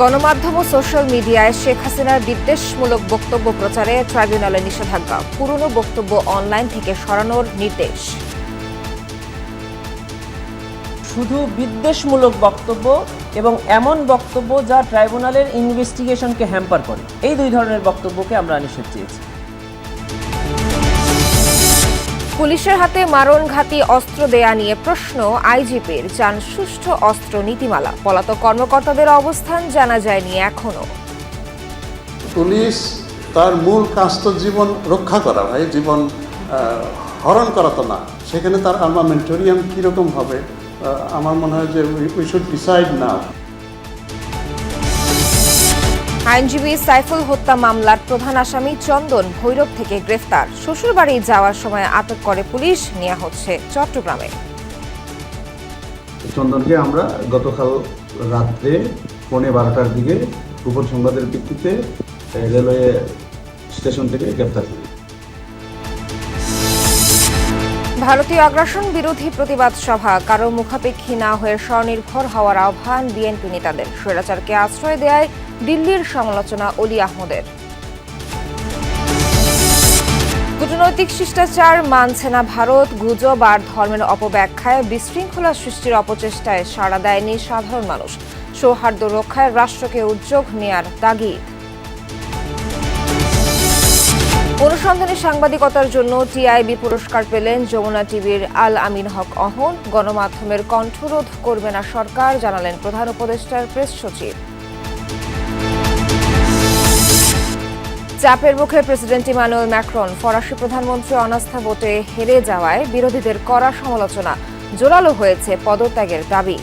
গণমাধ্যম ও সোশ্যাল মিডিয়ায় শেখ হাসিনার বিদ্বেষমূলক বক্তব্য প্রচারে ট্রাইব্যুনালের নিষেধাজ্ঞা, পুরনো বক্তব্য অনলাইন থেকে সরানোর নির্দেশ। শুধু বিদ্বেষমূলক বক্তব্য এবং এমন বক্তব্য যা ট্রাইব্যুনালের ইনভেস্টিগেশনকে হ্যাম্পার করে, এই দুই ধরনের বক্তব্যকে আমরা নিষেধ চেয়েছি। পুলিশের হাতে মারণঘাতী অস্ত্র দেয়া নিয়ে প্রশ্ন আইজিপির, চান সুষ্ঠু অস্ত্র নীতিমালা। পলাতক কর্মকর্তাদের অবস্থান জানা যায়নি এখনো। পুলিশ তার মূল কাজ তো জীবন রক্ষা করা, ভাই, জীবন হরণ করা তো না। সেখানে তার আর্মামেন্টোরিয়াম কীরকম হবে, আমার মনে হয় যে উই শুড ডিসাইড নাও। আইনজীবী সাইফুল হত্যা মামলার প্রধান আসামি চন্দন ভৈরব থেকে গ্রেফতার। শ্বশুরবাড়ি যাওয়ার সময় আটক করে পুলিশ, নেওয়া হচ্ছে চট্টগ্রামে। চন্দনকে আমরা গতকাল রাত্রে 12:15টার দিকে গোপন সংবাদের ভিত্তিতে রেলওয়ে স্টেশন থেকে গ্রেফতার করি। ভারতীয় আগ্রাসন বিরোধী প্রতিবাদ সভা, কারো মুখাপেক্ষী না হয়ে স্বনির্ভর হওয়ার আহ্বান বিএনপি নেতাদের। স্বৈরাচারকে আশ্রয় দেয় দিল্লির সমালোচনা অলি আহমদের। কূটনৈতিক শিষ্টাচার মানছে না ভারত, গুজব আর ধর্মের অপব্যাখ্যায় বিশৃঙ্খলা সৃষ্টির অপচেষ্টায় সাড়া দেয়নি সাধারণ মানুষ। সৌহার্দ্য রক্ষায় রাষ্ট্রকে উদ্যোগ নেয়ার তাগিদ। অনুসন্ধানী সাংবাদিকতার জন্য টিআইবি পুরস্কার পেলেন যমুনা টিভির আল আমিন হক অহন। গণমাধ্যমের কণ্ঠরোধ করবে না সরকার, জানালেন প্রধান উপদেষ্টার প্রেস সচিব। চাপের মুখে প্রেসিডেন্ট ইমানুয়েল ম্যাক্রন, ফরাসি প্রধানমন্ত্রী অনাস্থা ভোটে হেরে যাওয়ায় বিরোধীদের কড়া সমালোচনা। জোরালো হয়েছে পদত্যাগের দাবি।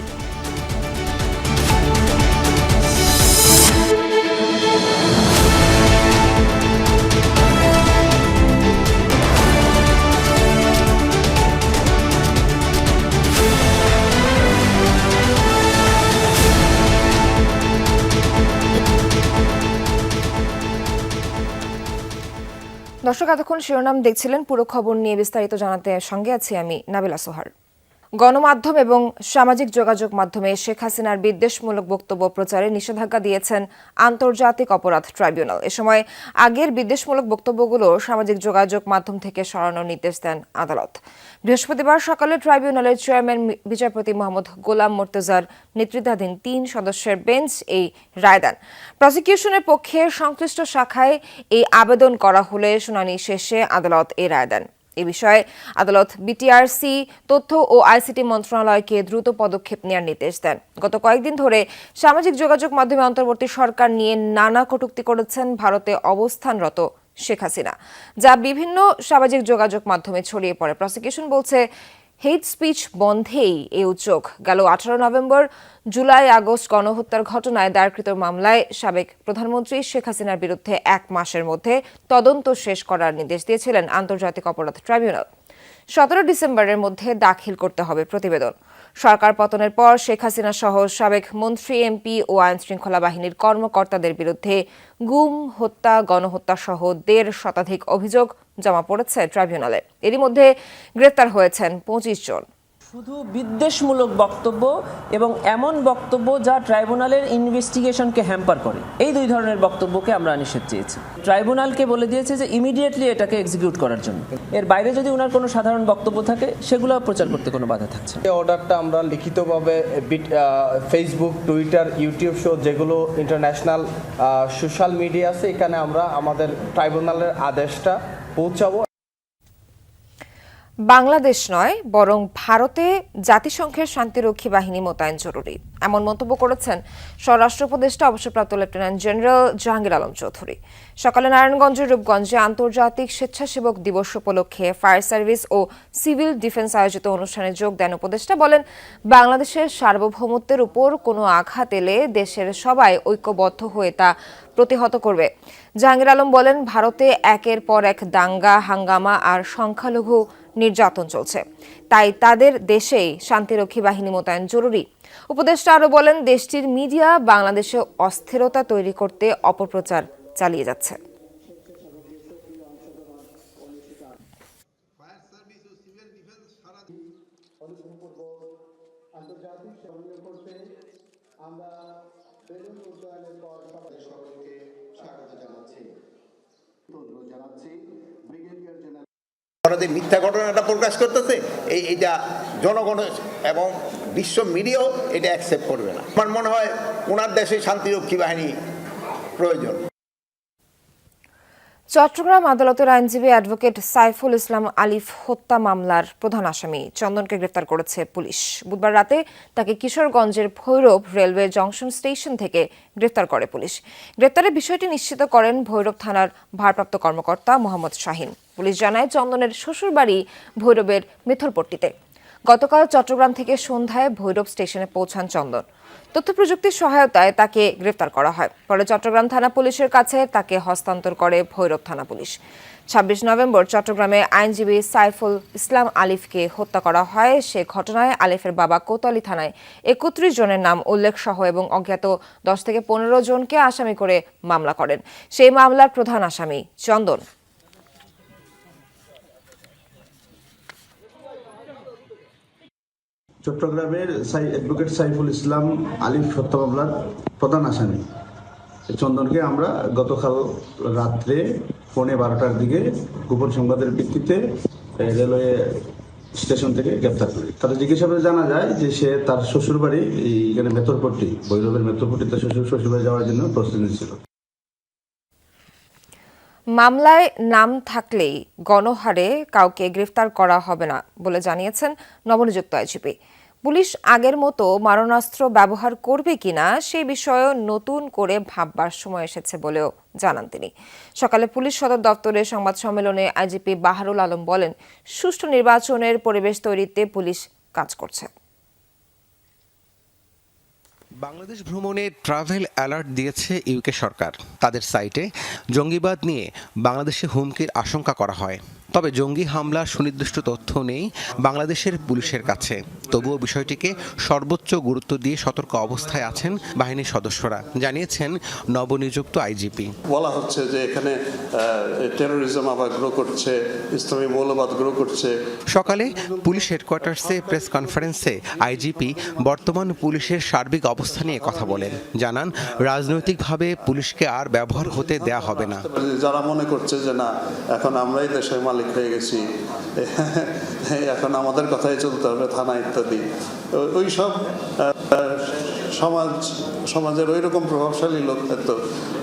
দর্শক, এতক্ষণ শিরোনাম দেখছিলেন, পুরো খবর নিয়ে বিস্তারিত জানাতে সঙ্গে আছি আমি নাবিলা সোহার। গণমাধ্যম এবং সামাজিক যোগাযোগ মাধ্যমে শেখ হাসিনার বিদ্বেষমূলক বক্তব্য প্রচারে নিষেধাজ্ঞা দিয়েছেন আন্তর্জাতিক অপরাধ ট্রাইব্যুনাল। এ সময় আগের বিদ্বেষমূলক বক্তব্যগুলো সামাজিক যোগাযোগ মাধ্যম থেকে সরানোর নির্দেশ দেন আদালত। বৃহস্পতিবার সকালে ট্রাইব্যুনালের চেয়ারম্যান বিচারপতি মোহাম্মদ গোলাম মোর্তেজার নেতৃত্বাধীন 3 সদস্যের বেঞ্চ এই রায় দেন। প্রসিকিউশনের পক্ষে সংশ্লিষ্ট শাখায় এই আবেদন করা হলে শুনানি শেষে আদালত এই রায় দেন। এ বিষয়ে আদালত বিটিআরসি, তথ্য ও আইসিটি মন্ত্রণালয়কে দ্রুত পদক্ষেপ নেওয়ার নির্দেশ দেন। গত কয়েকদিন ধরে সামাজিক যোগাযোগ মাধ্যমে অন্তর্বর্তী সরকার নিয়ে নানা কটূক্তি করেছেন ভারতে অবস্থানরত শেখ হাসিনা, যা বিভিন্ন সামাজিক যোগাযোগ মাধ্যমে ছড়িয়ে পড়ে। প্রসিকিউশন বলছে, হেট স্পিচ বন্ধেই এই উদ্যোগ। গেল 18 নভেম্বর, জুলাই, আগস্ট গণহত্যার ঘটনায় দায়েরকৃত মামলায় সাবেক প্রধানমন্ত্রী শেখ হাসিনার বিরুদ্ধে 1 মাসের মধ্যে তদন্ত শেষ করার নির্দেশ দিয়েছিলেন আন্তর্জাতিক অপরাধ ট্রাইব্যুনাল। 17 ডিসেম্বরের মধ্যে দাখিল করতে হবে প্রতিবেদন। সরকার পতনের পর শেখ হাসিনা সহ সাবেক মন্ত্রী, এমপি ও আইনশৃঙ্খলা বাহিনীর কর্মকর্তাদের বিরুদ্ধে গুম, হত্যা, গণহত্যা সহ 1.5 শতাধিক অভিযোগ জমা পড়েছে ট্রাইব্যুনালে। এরই মধ্যে গ্রেফতার হয়েছেন 25 জন। শুধু বিদ্বেষমূলক বক্তব্য এবং এমন বক্তব্য যা ট্রাইব্যুনালের ইনভেস্টিগেশনকে হ্যাম্পার করে, এই দুই ধরনের বক্তব্যকে আমরা নিষেধ চেয়েছি। ট্রাইব্যুনালকে বলে দিয়েছে যে ইমিডিয়েটলি এটাকে এক্সিকিউট করার জন্য। এর বাইরে যদি ওনার কোনো সাধারণ বক্তব্য থাকে, সেগুলো প্রচার করতে কোনো বাধা থাকছে না। এই অর্ডারটা আমরা লিখিতভাবে ফেসবুক, টুইটার, ইউটিউব শো, যেগুলো ইন্টারন্যাশনাল সোশ্যাল মিডিয়া আছে, এখানে আমরা আমাদের ট্রাইব্যুনালের আদেশটা পৌঁছাবো। বাংলাদেশ নয়, বরং ভারতে জাতিসংঘের শান্তিরক্ষী বাহিনী মোতায়েন জরুরি, এমন মন্তব্য করেছেন স্বরাষ্ট্র উপদেষ্টা অবসরপ্রাপ্ত লেফটেন্যান্ট জেনারেল জাহাঙ্গীর আলম চৌধুরী। সকালে নারায়ণগঞ্জের রূপগঞ্জে আন্তর্জাতিক স্বেচ্ছাসেবক দিবস উপলক্ষে ফায়ার সার্ভিস ও সিভিল ডিফেন্স আয়োজিত অনুষ্ঠানে যোগ দেন উপদেষ্টা। বলেন, বাংলাদেশের সার্বভৌমত্বের উপর কোনো আঘাত এলে দেশের সবাই ঐক্যবদ্ধ হয়ে তা প্রতিহত করবে। জাহাঙ্গীর আলম বলেন, ভারতে একের পর এক দাঙ্গা, হাঙ্গামা আর সংখ্যালঘু নির্যাতন চলছে, তাই তাদের দেশেই শান্তিরক্ষী বাহিনী মোতায়েন জরুরি। উপদেষ্টা আরও বলেন, দেশটির মিডিয়া বাংলাদেশে অস্থিরতা তৈরি করতে অপপ্রচার চালিয়ে যাচ্ছে। অপরাধী মিথ্যা ঘটনাটা প্রকাশ করতেছে, এইটা জনগণ এবং বিশ্ব মিডিয়াও এটা অ্যাকসেপ্ট করবে না। আমার মনে হয় ওনার দেশে শান্তিরক্ষী বাহিনী প্রয়োজন। চট্টগ্রাম আদালতের আইনজীবী অ্যাডভোকেট সাইফুল ইসলাম আলিফ হত্যা মামলার প্রধান আসামি চন্দনকে গ্রেফতার করেছে পুলিশ। বুধবার রাতে তাকে কিশোরগঞ্জের ভৈরব রেলওয়ে জংশন স্টেশন থেকে গ্রেফতার করে পুলিশ। গ্রেফতারের বিষয়টি নিশ্চিত করেন ভৈরব থানার ভারপ্রাপ্ত কর্মকর্তা মোহাম্মদ শাহিন। পুলিশ জানায় চন্দনের শ্বশুরবাড়ি ভৈরবের মিথলপট্টিতে। গতকাল চট্টগ্রাম থেকে সন্ধ্যায় ভৈরব স্টেশনে পৌঁছান চন্দন। তথ্য প্রযুক্তির সহায়তায় তাকে গ্রেফতার করা হয়। পরে চট্টগ্রাম থানা পুলিশের কাছে তাকে হস্তান্তর করে ভৈরব থানা পুলিশ। ২৬ নভেম্বর চট্টগ্রামে আইনজীবী সাইফুল ইসলাম আলিফকে হত্যা করা হয়। সে ঘটনায় আলিফের বাবা কোতোয়ালি থানায় ৩১ জনের নাম উল্লেখ সহ এবং অজ্ঞাত ১০ থেকে ১৫ জনকে আসামি করে মামলা করেন। সেই মামলার প্রধান আসামি চন্দন। চট্টগ্রামের অ্যাডভোকেট সাইফুল ইসলাম আলিফ হত্যা মামলার প্রধান আসামি চন্দনকে আমরা গতকাল রাত্রে 12:15টার দিকে গোপন সংবাদের ভিত্তিতে রেলওয়ে স্টেশন থেকে গ্রেপ্তার করি। তাদের জিজ্ঞাসাবাদে জানা যায় যে সে তার শ্বশুরবাড়ি এখানে মেথরপট্টি, ভৈরবের মেথরপট্টিতে শ্বশুরবাড়ি যাওয়ার জন্য প্রস্তুতি নিচ্ছিল। মামলায় নাম থাকলেই গণহারে কাউকে গ্রেফতার করা হবে না বলে জানিয়েছেন নবনিযুক্ত আইজিপি। পুলিশ আগের মতো মারণাস্ত্র ব্যবহার করবে কিনা সে বিষয়ে নতুন করে ভাববার সময় এসেছে বলেও জানান তিনি। সকালে পুলিশ সদর দপ্তরে সংবাদ সম্মেলনে আইজিপি বাহারুল আলম বলেন, সুষ্ঠু নির্বাচনের পরিবেশ তৈরিতে পুলিশ কাজ করছে। বাংলাদেশ ভ্রমণে ট্রাভেল অ্যালার্ট দিয়েছে ইউকে সরকার। তাদের সাইটে জঙ্গিবাদ নিয়ে বাংলাদেশে হুমকির আশঙ্কা করা হয়। তবে জঙ্গি হামলার সুনির্দিষ্ট তথ্য নেই বাংলাদেশের পুলিশের কাছে। তবুও বিষয়টিকে সর্বোচ্চ গুরুত্ব দিয়ে সতর্ক অবস্থায় আছেন বাহিনীর সদস্যরা, জানিয়েছেন নবনিযুক্ত আইজিপি। বলা হচ্ছে যে এখানে টেরোরিজম আবার গ্রো করছে, ইসলামী মৌলবাদ গ্রো করছে। সকালে পুলিশ হেডকোয়ার্টার্সে প্রেস কনফারেন্সে আইজিপি বর্তমান পুলিশের সার্বিক অবস্থা নিয়ে কথা বলেন। জানান, রাজনৈতিকভাবে পুলিশকে আর ব্যবহার হতে দেয়া হবে না। যারা মনে করছে যে না এখন আমরাই দেশের মালিক হয়ে গেছি, এখন আমাদের কথাই চলতে হবে থানা ইত্যাদি, ওইসব সমাজের ওই রকম প্রভাবশালী লোক হয়তো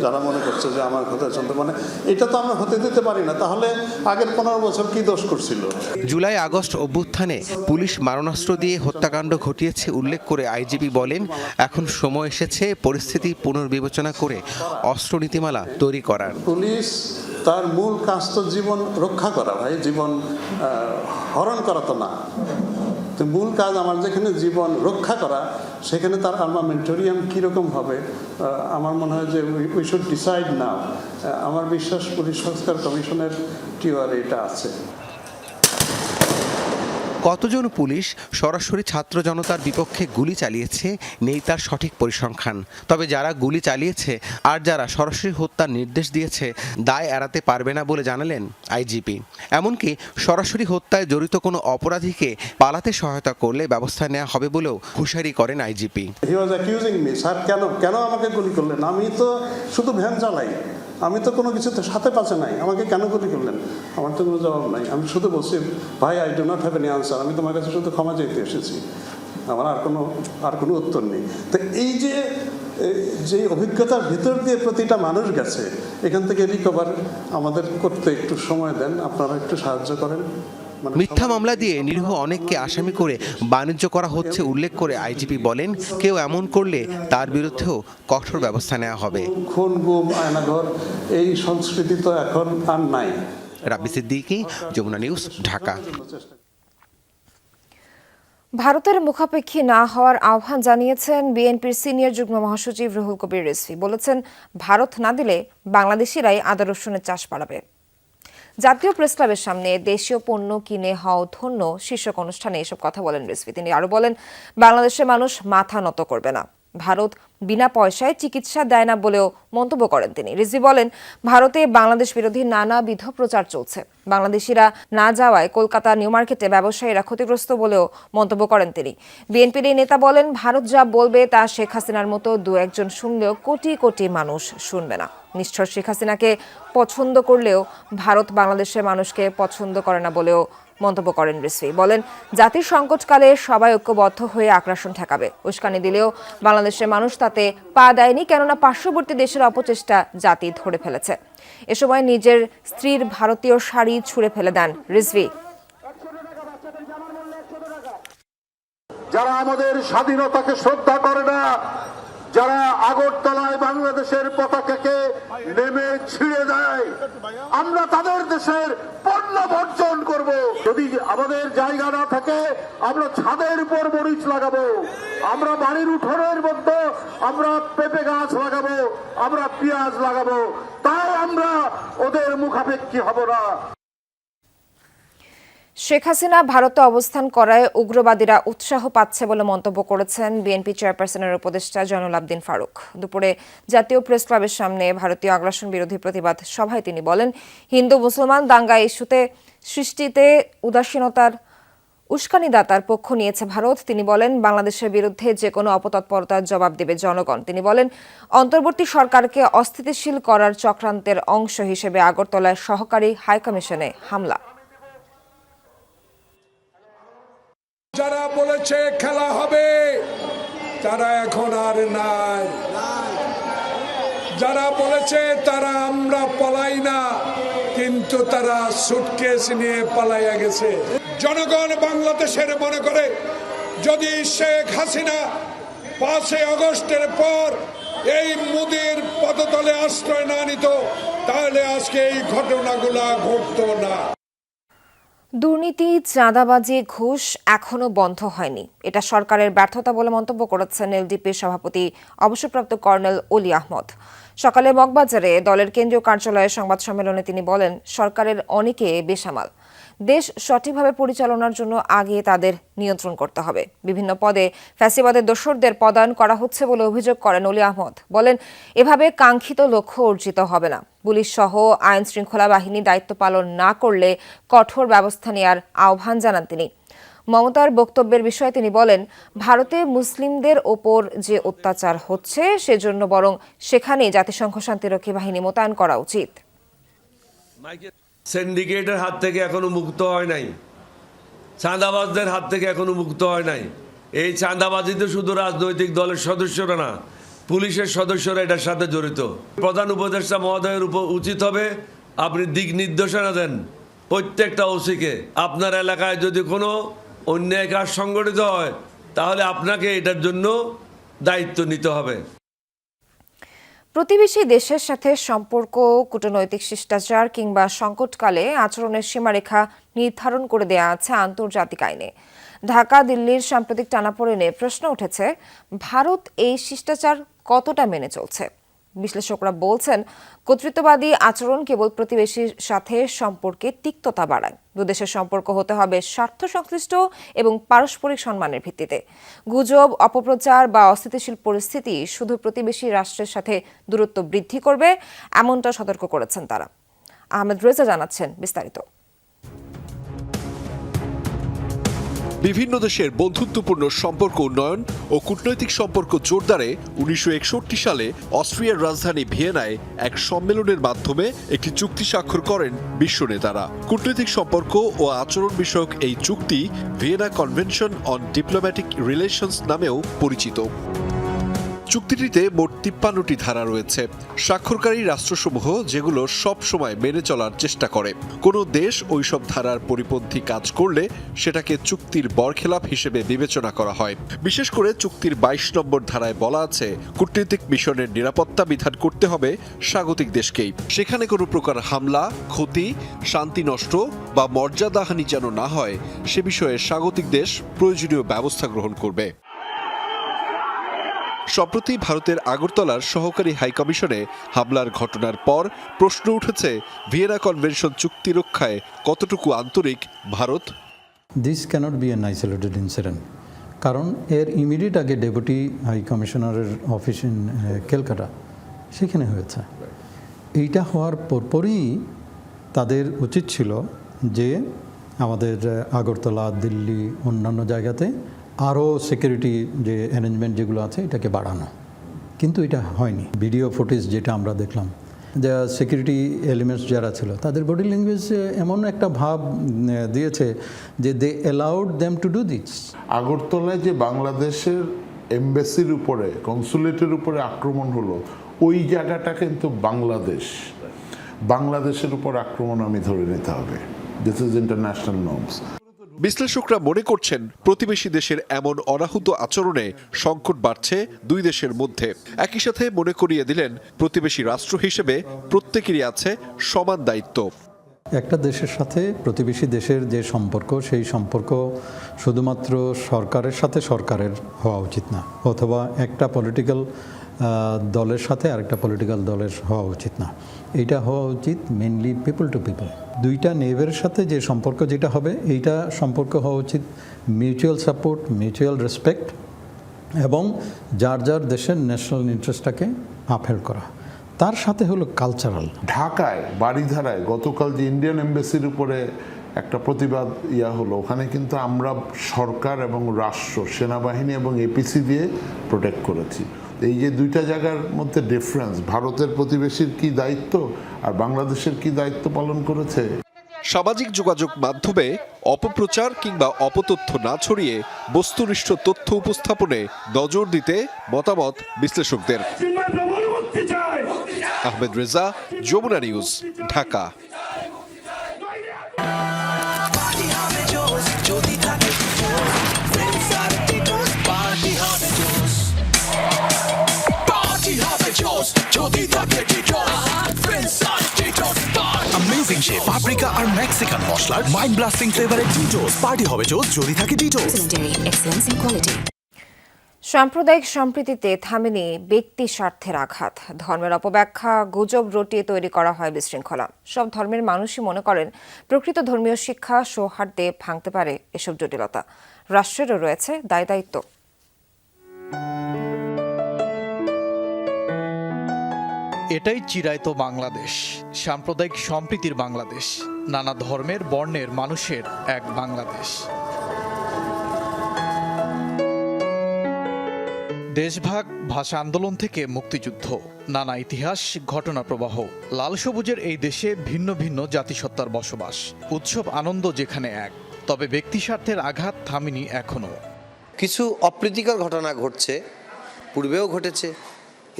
যারা মনে করছে যে আমার কথা চলতে, মানে এটা তো আমরা হতে দিতে পারি না। তাহলে আগের 15 বছর কি দোষ করছিল? জুলাই আগস্ট অভ্যুত্থানে পুলিশ মারণাস্ত্র দিয়ে হত্যাকাণ্ড ঘটিয়েছে উল্লেখ করে আইজিপি বলেন, এখন সময় এসেছে পরিস্থিতি পুনর্বিবেচনা করে অস্ত্র নীতিমালা তৈরি করার। পুলিশ তার মূল কাজ তো জীবন রক্ষা করা, ভাই, জীবন হরণ করা তো না। তো মূল কাজ আমার যেখানে জীবন রক্ষা করা, সেখানে তার আর্মামেন্টোরিয়াম কীরকম হবে আমার মনে হয় যে উই শুড ডিসাইড নাও। আমার বিশ্বাস পুলিশ সংস্কার কমিশনের টিওয়ারে এটা আছে। কতজন পুলিশ সরাসরি ছাত্র জনতার বিপক্ষে গুলি চালিয়েছে নেই তার সঠিক পরিসংখ্যান। তবে যারা গুলি চালিয়েছে আর যারা সরাসরি হত্যার নির্দেশ দিয়েছে দায় এড়াতে পারবে না বলে জানালেন আইজিপি। এমনকি সরাসরি হত্যায় জড়িত কোনো অপরাধীকে পালাতে সহায়তা করলে ব্যবস্থা নেওয়া হবে বলেও হুঁশিয়ারি করেন আইজিপি। হি ওয়াজ অ্যাকিউজিং মি, স্যার কেন আমাকে গুলি করলেন? আমি তো শুধু ভ্যান চালাই, আমি তো কোনো কিছুতে সাথে পাশে নাই, আমাকে কেন গুলি করলেন? আমার তো কোনো জবাব নাই। আমি শুধু বলছি, ভাই I do not have any answer, আমি তোমার কাছে শুধু ক্ষমা চাইতে এসেছি, আমার আর কোনো উত্তর নেই। তো এই যে অভিজ্ঞতার ভিতর দিয়ে প্রতিটা মানুষ গেছে, এখান থেকে রিকভার আমাদের করতে একটু সময় দেন, আপনারা একটু সাহায্য করেন। মিথ্যা মামলা দিয়ে নিরীহ অনেককে আসামি করে বাণিজ্য করা হচ্ছে উল্লেখ করে আইজিপি বলেন, কেউ এমন করলে তার বিরুদ্ধেও কঠোর ব্যবস্থা নেওয়া হবে। খুন, গুম, আয়নাঘর, এই সংস্কৃতি তো এখন আর নাই। রাব্বি সিদ্দিকী, যমুনা নিউজ, ঢাকা। ভারতের মুখাপেক্ষী না হওয়ার আহ্বান জানিয়েছেন বিএনপির সিনিয়র যুগ্ম মহাসচিব রুহুল কবির রিজভী। বলেছেন, ভারত না দিলে বাংলাদেশিরাই আদা রসুনের চাষ বাড়াবে। জাতীয় প্রেসক্লাবের সামনে দেশীয় পণ্য কিনে হও ধন্য শীর্ষক অনুষ্ঠানে এসব কথা বলেন রিজভী। তিনি আরো বলেন, বাংলাদেশের মানুষ মাথা নত করবে না। ভারত বিনা পয়সায় চিকিৎসা দেয় না বলেও মন্তব্য করেন তিনি। রিজভী বলেন, ভারতে বাংলাদেশ বিরোধী নানাবিধ প্রচার চলছে। বাংলাদেশিরা না যাওয়ায় কলকাতা নিউ মার্কেটে ব্যবসায়ীরা ক্ষতিগ্রস্ত বলেও মন্তব্য করেন তিনি। বিএনপির এই নেতা বলেন, ভারত যা বলবে তা শেখ হাসিনার মতো দু একজন শুনলেও কোটি কোটি মানুষ শুনবে না। নিষ্ঠুর শেখ হাসিনাকে পছন্দ করলেও ভারত বাংলাদেশের মানুষকে পছন্দ করে না বলেও মন্তব্য করেন রিজভী। বলেন, জাতির সংকটকালে সবাই ঐক্যবদ্ধ হয়ে আগ্রাসন ঠেকাবে। উস্কানি দিলেও বাংলাদেশের মানুষ তাতে পা দেয়নি, কেননা পার্শ্ববর্তী দেশের অপচেষ্টা জাতি ধরে ফেলেছে। এ সময় নিজের স্ত্রীর ভারতীয় শাড়ি ছুঁড়ে ফেলে দেন রিজভী। যারা আমাদের স্বাধীনতাকে শ্রদ্ধা করে না, যারা আগরতলায় বাংলাদেশের পতাকাকে নেমে ছিঁড়ে দেয়, আমরা তাদের দেশের পণ্য বর্জন করব। যদি আমাদের জায়গা না থাকে, আমরা ছাদের উপর মরিচ লাগাবো, আমরা বাড়ির উঠোনের মধ্যে আমরা পেঁপে গাছ লাগাবো, আমরা পেঁয়াজ লাগাবো, তাও আমরা ওদের মুখাপেক্ষী হব না। শেখ হাসিনা ভারতে অবস্থান করায় উগ্রবাদীরা উৎসাহ পাচ্ছে বলে মন্তব্য করেছেন বিএনপি চেয়ারপারসনের উপদেষ্টা জয়নুল আবদিন ফারুক। দুপুরে জাতীয় প্রেস ক্লাবের সামনে ভারতীয় আগ্রাসন বিরোধী প্রতিবাদ সভায় তিনি বলেন, হিন্দু মুসলমান দাঙ্গা ইস্যুতে সৃষ্টিতে উদাসীনতার উস্কানিদাতার পক্ষ নিয়েছে ভারত। তিনি বলেন, বাংলাদেশের বিরুদ্ধে যে কোনো অপতৎপরতার জবাব দেবে জনগণ। তিনি বলেন, অন্তর্বর্তী সরকারকে অস্থিতিশীল করার চক্রান্তের অংশ হিসেবে আগরতলায় সহকারী হাইকমিশনে হামলা। যারা বলেছে খেলা হবে, তারা এখন আর নাই। যারা বলেছে তারা আমরা পলাই না, কিন্তু তারা সুটকেস নিয়ে পালাইয়া গেছে। জনগণ বাংলাদেশের মনে করে, যদি শেখ হাসিনা 5 আগস্টের পর এই মোদির পদতলে আশ্রয় না নিত, তাহলে আজকে এই ঘটনাগুলা ঘটতো না। দুর্নীতি, চাঁদাবাজি, ঘুষ এখনো বন্ধ হয়নি, এটা সরকারের ব্যর্থতা বলে মন্তব্য করেছেন এলডিপির সভাপতি অবসরপ্রাপ্ত কর্নেল অলি আহমদ। সকালে মগবাজারে দলের কেন্দ্রীয় কার্যালয়ে সংবাদ সম্মেলনে তিনি বলেন, সরকারের অনেকে বেসামাল। দেশ সঠিকভাবে পরিচালনার জন্য আগে তাদের নিয়ন্ত্রণ করতে হবে। বিভিন্ন পদে ফ্যাসিবাদের দোসরদের পদায়ন করা হচ্ছে বলে অভিযোগ করেন অলি আহমদ। বলেন, এভাবে কাঙ্ক্ষিত লক্ষ্য অর্জিত হবে না। পুলিশ সহ আইন শৃঙ্খলা বাহিনী দায়িত্ব পালন না করলে কঠোর ব্যবস্থা নেওয়ার আহ্বান জানান তিনি। মমতার বক্তব্যের বিষয়ে তিনি বলেন, ভারতে মুসলিমদের ওপর যে অত্যাচার হচ্ছে, সেজন্য বরং সেখানেই জাতিসংঘ শান্তিরক্ষী বাহিনী মোতায়েন করা উচিত। সিন্ডিকেটের হাত থেকে এখনো মুক্ত হয় নাই, চাঁদাবাজদের হাত থেকে এখনো মুক্ত হয় নাই। এই চাঁদাবাজিতে শুধু রাজনৈতিক দলের সদস্যরা না, পুলিশের সদস্যরা এটার সাথে জড়িত। প্রধান উপদেষ্টা মহোদয়ের উপর উচিত হবে আপনি দিক নির্দেশনা দেন প্রত্যেকটা ওসিকে। আপনার এলাকায় যদি কোনো অন্যায় কাজ সংগঠিত হয়, তাহলে আপনাকে এটার জন্য দায়িত্ব নিতে হবে। প্রতিবেশী দেশের সাথে সম্পর্ক, কূটনৈতিক শিষ্টাচার কিংবা সংকটকালে আচরণের সীমারেখা নির্ধারণ করে দেয়া আছে আন্তর্জাতিক আইনে। ঢাকা দিল্লির সাম্প্রতিক টানাপোড়েনে প্রশ্ন উঠেছে, ভারত এই শিষ্টাচার কতটা মেনে চলছে। বিশ্লেষকরা বলছেন, কর্তৃত্ববাদী আচরণ কেবল প্রতিবেশীর সাথে সম্পর্কে তিক্ততা বাড়ায়। দুদেশের সম্পর্ক হতে হবে স্বার্থ সংশ্লিষ্ট এবং পারস্পরিক সম্মানের ভিত্তিতে। গুজব, অপপ্রচার বা অস্থিতিশীল পরিস্থিতি শুধু প্রতিবেশী রাষ্ট্রের সাথে দূরত্ব বৃদ্ধি করবে, এমনটা সতর্ক করেছেন তারা। আহমেদ রেজা জানাচ্ছেন বিস্তারিত। বিভিন্ন দেশের বন্ধুত্বপূর্ণ সম্পর্ক উন্নয়ন ও কূটনৈতিক সম্পর্ক জোরদারে 1961 সালে অস্ট্রিয়ার রাজধানী ভিয়েনায় এক সম্মেলনের মাধ্যমে একটি চুক্তি স্বাক্ষর করেন বিশ্ব নেতারা। কূটনৈতিক সম্পর্ক ও আচরণ বিষয়ক এই চুক্তি Vienna convention on diplomatic relations নামেও পরিচিত। চুক্তিটিতে মোট 53টি ধারা রয়েছে। স্বাক্ষরকারী রাষ্ট্রসমূহ যেগুলো সব সময় মেনে চলার চেষ্টা করে। কোনো দেশ ওইসব ধারার পরিপন্থী কাজ করলে সেটাকে চুক্তির বরখেলাপ হিসেবে বিবেচনা করা হয়। বিশেষ করে চুক্তির 22 নম্বর ধারায় বলা আছে, কূটনৈতিক মিশনের নিরাপত্তা বিধান করতে হবে স্বাগতিক দেশকেই। সেখানে কোনো প্রকার হামলা, ক্ষতি, শান্তি নষ্ট বা মর্যাদাহানি যেন না হয়, সে বিষয়ে স্বাগতিক দেশ প্রয়োজনীয় ব্যবস্থা গ্রহণ করবে। সম্প্রতি ভারতের আগরতলার সহকারী হাইকমিশনে হামলার ঘটনার পর প্রশ্ন উঠেছে, ভিয়েনা কনভেনশন চুক্তি রক্ষায় কতটুকু আন্তরিক Bharat. This cannot be an isolated incident. কারণ এর ইমিডিয়েট আগে ডেপুটি হাই কমিশনারের অফিস ইন ক্যালকাটা সেখানে হয়েছে। এইটা হওয়ার পরপরই তাদের উচিত ছিল যে আমাদের আগরতলা, দিল্লি, অন্যান্য জায়গাতে আরও সিকিউরিটি যে অ্যারেঞ্জমেন্ট যেগুলো আছে এটাকে বাড়ানো, কিন্তু এটা হয়নি। ভিডিও ফুটেজ যেটা আমরা দেখলাম, যে সিকিউরিটি এলিমেন্টস যারা ছিল তাদের বডি ল্যাঙ্গুয়েজ এমন একটা ভাব দিয়েছে যে they allowed them to do this. আগরতলায় যে বাংলাদেশের এমবাসির উপরে, কনসুলেটের উপরে আক্রমণ হলো, ওই জায়গাটা কিন্তু বাংলাদেশের উপর আক্রমণ আমি ধরে নিতে হবে। This is international norms. বিশ্লেষকরা মনে করছেন প্রতিবেশী দেশের এমন অনাহুত আচরণে সংকট বাড়ছে দুই দেশের মধ্যে। একই সাথে মনে করিয়ে দিলেন প্রতিবেশী রাষ্ট্র হিসেবে প্রত্যেকেরই আছে সমান দায়িত্ব। একটা দেশের সাথে প্রতিবেশী দেশের যে সম্পর্ক, সেই সম্পর্ক শুধুমাত্র সরকারের সাথে সরকারের হওয়া উচিত না, অথবা একটা পলিটিক্যাল দলের সাথে আরেকটা পলিটিক্যাল দলের হওয়া উচিত না। এইটা হওয়া উচিত মেনলি পিপল টু পিপল। দুইটা নেইবারের সাথে যে সম্পর্ক যেটা হবে, এইটা সম্পর্ক হওয়া উচিত মিউচুয়াল সাপোর্ট, মিউচুয়াল রেসপেক্ট, এবং যার যার দেশের ন্যাশনাল ইন্টারেস্টটাকে আপহেল্ড করা। তার সাথে হলো কালচারাল। ঢাকায় বাড়িধারায় গতকাল যে ইন্ডিয়ান এমবাসির উপরে একটা প্রতিবাদ হলো, ওখানে কিন্তু আমরা সরকার এবং রাষ্ট্র, সেনাবাহিনী এবং এপিসি দিয়ে প্রোটেক্ট করেছি। এই যে দুইটা জায়গার মধ্যে ডিফারেন্স, ভারতের প্রতিবেশীর কি দায়িত্ব আর বাংলাদেশের কি দায়িত্ব পালন করেছে। সামাজিক যোগাযোগ মাধ্যমে অপপ্রচার কিংবা অপতথ্য না ছড়িয়ে বস্তুনিষ্ঠ তথ্য উপস্থাপনে নজর দিতে মতামত বিশ্লেষকদের। Ahmed Reza, Jamuna News, Dhaka. Amazing chef, paprika আর মেক্সিকান মশলার মাইন্ড ব্লাস্টিং ফ্লেভারে টিটোস। পার্টি হবে জোস যদি থাকে টিটোস। সাম্প্রদায়িক সম্প্রীতিতে থামেনি ব্যক্তি স্বার্থের আঘাত। ধর্মের অপব্যাখ্যা, গুজব রটিয়ে তৈরি করা হয় বিশৃঙ্খলা। সব ধর্মের মানুষই মনে করেন প্রকৃত ধর্মীয় শিক্ষা সৌহার্দ্যে ভাঙতে পারে এসব জটিলতা। রাষ্ট্রেরও রয়েছে দায়িত্ব। এটাই চিরায়ত বাংলাদেশ, সাম্প্রদায়িক সম্প্রীতির বাংলাদেশ, নানা ধর্মের বর্ণের মানুষের এক বাংলাদেশ। দেশভাগ, ভাষা আন্দোলন থেকে মুক্তিযুদ্ধ, নানা ইতিহাস, ঘটনা প্রবাহ। লাল সবুজের এই দেশে ভিন্ন ভিন্ন জাতিসত্তার বসবাস, উৎসব আনন্দ যেখানে এক। তবে ব্যক্তি স্বার্থের আঘাত থামেনি এখনো। কিছু অপ্রীতিকর ঘটনা ঘটছে, পূর্বেও ঘটেছে,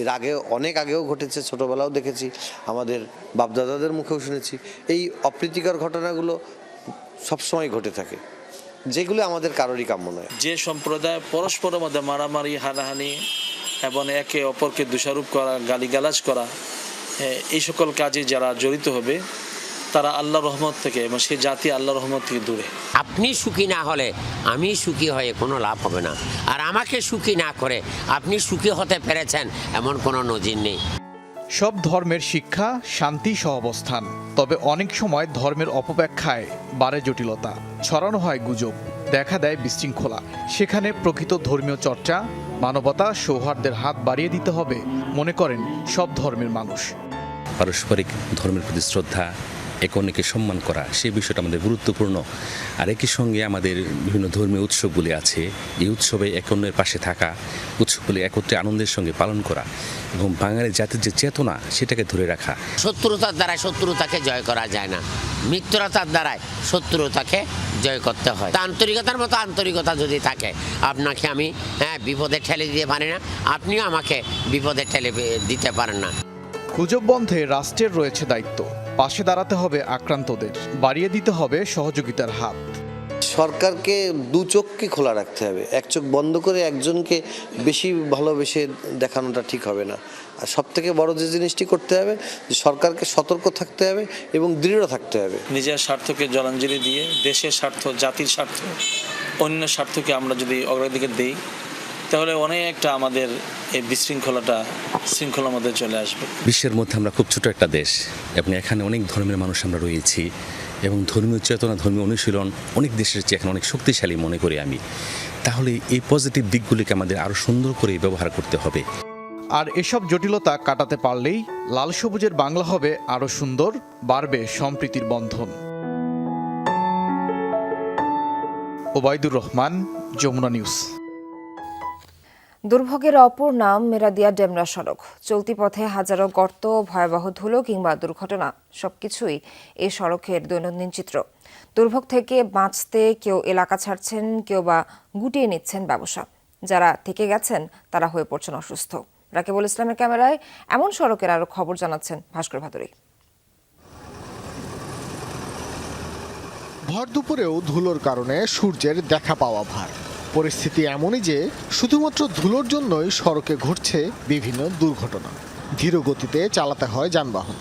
এর আগে অনেক আগেও ঘটেছে, ছোটবেলাও দেখেছি, আমাদের বাপদাদাদের মুখেও শুনেছি। এই অপ্রীতিকর ঘটনাগুলো সবসময় ঘটে থাকে, যেগুলো আমাদের কারোরই কাম্য নয়। যে সম্প্রদায় পরস্পরের মধ্যে মারামারি, হানাহানি এবং একে অপরকে দোষারোপ করা, গালিগালাজ করা, এই সকল কাজে যারা জড়িত হবে তারা আল্লাহর রহমত থেকে এবং সেই জাতি আল্লাহর রহমত থেকে দূরে। আপনি সুখী না হলে আমি সুখী হয়ে কোনো লাভ হবে না, আর আমাকে সুখী না করে আপনি সুখী হতে পেরেছেন এমন কোনো নজির নেই। সব ধর্মের শিক্ষা শান্তি সহাবস্থান, তবে অনেক সময় ধর্মের অপব্যাখ্যায় বাড়ে জটিলতা, ছড়ানো হয় গুজব, দেখা দেয় বিশৃঙ্খলা। সেখানে প্রকৃত ধর্মীয় চর্চা, মানবতা, সৌহার্দ্যের হাত বাড়িয়ে দিতে হবে মনে করেন সব ধর্মের মানুষ। পারস্পরিক ধর্মের প্রতি শ্রদ্ধা, একে অন্যকে সম্মান করা, সেই বিষয়টা আমাদের গুরুত্বপূর্ণ। আর একই সঙ্গে আমাদের বিভিন্ন ধর্মীয় উৎসবগুলি আছে, এই উৎসবে একে অন্যের পাশে থাকা, উৎসবগুলি একত্রে আনন্দের সঙ্গে পালন করা এবং বাঙালি জাতির যে চেতনা সেটাকে ধরে রাখা। শত্রুতার দ্বারাই শত্রুতাকে জয় করা যায় না, মিত্রতার দ্বারাই শত্রুতাকে জয় করতে হয়। আন্তরিকতার মতো আন্তরিকতা যদি থাকে, আপনাকে আমি বিপদে ঠেলে দিতে পারি না, আপনিও আমাকে বিপদে ঠেলে দিতে পারেন না। গুজব বন্ধে রাষ্ট্রের রয়েছে দায়িত্ব। পাশে দাঁড়াতে হবে আক্রান্তদের, বাড়িয়ে দিতে হবে সহযোগিতার হাত। সরকারকে দু চোখকে খোলা রাখতে হবে, এক চোখ বন্ধ করে একজনকে বেশি ভালোবেসে দেখানোটা ঠিক হবে না। আর সব থেকে বড় যে জিনিসটি করতে হবে, যে সরকারকে সতর্ক থাকতে হবে এবং দৃঢ় থাকতে হবে। নিজের স্বার্থকে জলাঞ্জলি দিয়ে দেশের স্বার্থ, জাতির স্বার্থ, অন্য স্বার্থকে আমরা যদি অগ্রাধিকার দিই, তাহলে অনেকটা আমাদের এই বিশৃঙ্খলাটা শৃঙ্খলার মধ্যে চলে আসবে। বিশ্বের মধ্যে আমরা খুব ছোট একটা দেশ এবং এখানে অনেক ধর্মের মানুষ আমরা রয়েছি এবং ধর্মীয় চেতনা, ধর্মীয় অনুশীলন অনেক দেশের চেয়ে এখন অনেক শক্তিশালী মনে করি আমি। তাহলে এই পজিটিভ দিকগুলিকে আমাদের আরও সুন্দর করে ব্যবহার করতে হবে। আর এসব জটিলতা কাটাতে পারলেই লাল সবুজের বাংলা হবে আরও সুন্দর, বাড়বে সম্প্রীতির বন্ধন। ওবায়দুর রহমান, যমুনা নিউজ। দুর্ভোগের অপর নাম মেরাদিয়া ডেমরা সড়ক। চলতি পথে হাজারো গর্ত, ভয়াবহ ধুলো কিংবা দুর্ঘটনা সবকিছুই এই সড়কের দৈনন্দিন চিত্র। দুর্ভোগ থেকে বাঁচতে কেউ এলাকা ছাড়ছেন, কেউ বা গুটিয়ে নিচ্ছেন ব্যবসা। যারা থেকে গেছেন তারা হয়ে পড়ছেন অসুস্থ। রাকিবুল ইসলামের ক্যামেরায় এমন সড়কের আরো খবর জানাচ্ছেন ভাস্কর ভাদুরী। ভর দুপুরেও ধুলোর কারণে সূর্যের দেখা পাওয়া ভার। পরিস্থিতি এমনই যে শুধুমাত্র ধুলোর জন্যই সড়কে ঘটছে বিভিন্ন দুর্ঘটনা। ধীর গতিতে চালাতে হয় যানবাহন।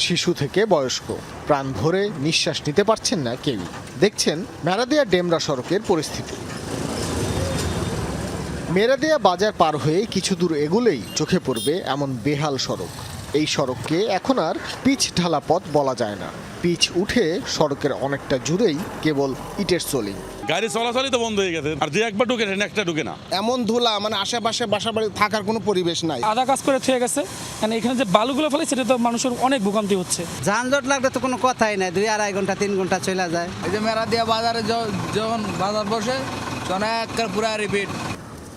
শিশু থেকে বয়স্ক প্রাণ ভরে নিঃশ্বাস নিতে পারছেন না কেউই। দেখছেন মেরাদিয়া ডেমরা সড়কের পরিস্থিতি। মেরাদিয়া বাজার পার হয়ে কিছু দূর এগুলেই চোখে পড়বে এমন বেহাল সড়ক। এই সড়ককে এখন আর পিচ ঢালা পথ বলা যায় না। পিচ উঠে সড়কের অনেকটা জুড়েই কেবল ইটের সোলিং। গাড়ি চলাচলই তো বন্ধ হয়ে গেছে, আর যে একবার ঢুকে একটা ঢুকে না। এমন ধুলা, মানে আশেপাশে বাসা বাড়ি থাকার কোনো পরিবেশ নাই। আধা কাজ করে থুয়ে গেছে, কারণ এখানে যে বালুগুলো ফেলে সেটা তো মানুষের অনেক ভোগান্তি হচ্ছে। যানজট লাগলে তো কোনো কথাই নাই, 2-2.5 ঘন্টা 3 ঘন্টা চলে যায়। এই যে মেরাদিয়া বাজারে যখন বাজার বসে পুরা রিপিট।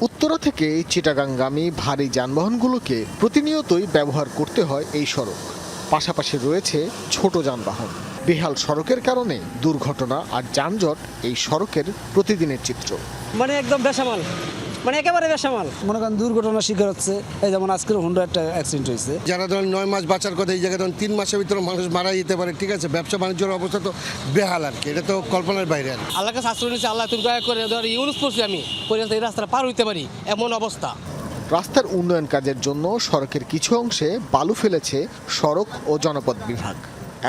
উত্তরা থেকে চিটাগাংগামী ভারী যানবাহনগুলোকে প্রতিনিয়তই ব্যবহার করতে হয় এই সড়ক। পাশাপাশি রয়েছে ছোট যানবাহন। বেহাল সড়কের কারণে দুর্ঘটনা আর যানজট এই সড়কের প্রতিদিনের চিত্র। মানে একদম বেসামাল, মানে একেবারে বেসামাল। মনে করেন দুর্ঘটনার শিকার হচ্ছে। এই যেমন আজকের হুন্ডা একটা অ্যাক্সিডেন্ট হয়েছে। যারা ধরেন 9 মাস বাঁচার কথা, এই জায়গায় ধরেন 3 মাসের ভিতরে মানুষ মারা যেতে পারে। ঠিক আছে, ব্যবসা বাণিজ্যের অবস্থা তো বেহাল আর কি, এটা তো কল্পনার বাইরে। আর আল্লাহকে শাস্ত্র নিচ্ছে, আল্লাহ তুমি দয়া করে ধর ইউজ করছি আমি এই রাস্তাটা পার হইতে পারি, এমন অবস্থা। রাস্তার উন্নয়ন কাজের জন্য সড়কের কিছু অংশে বালু ফেলেছে সড়ক ও জনপদ বিভাগ।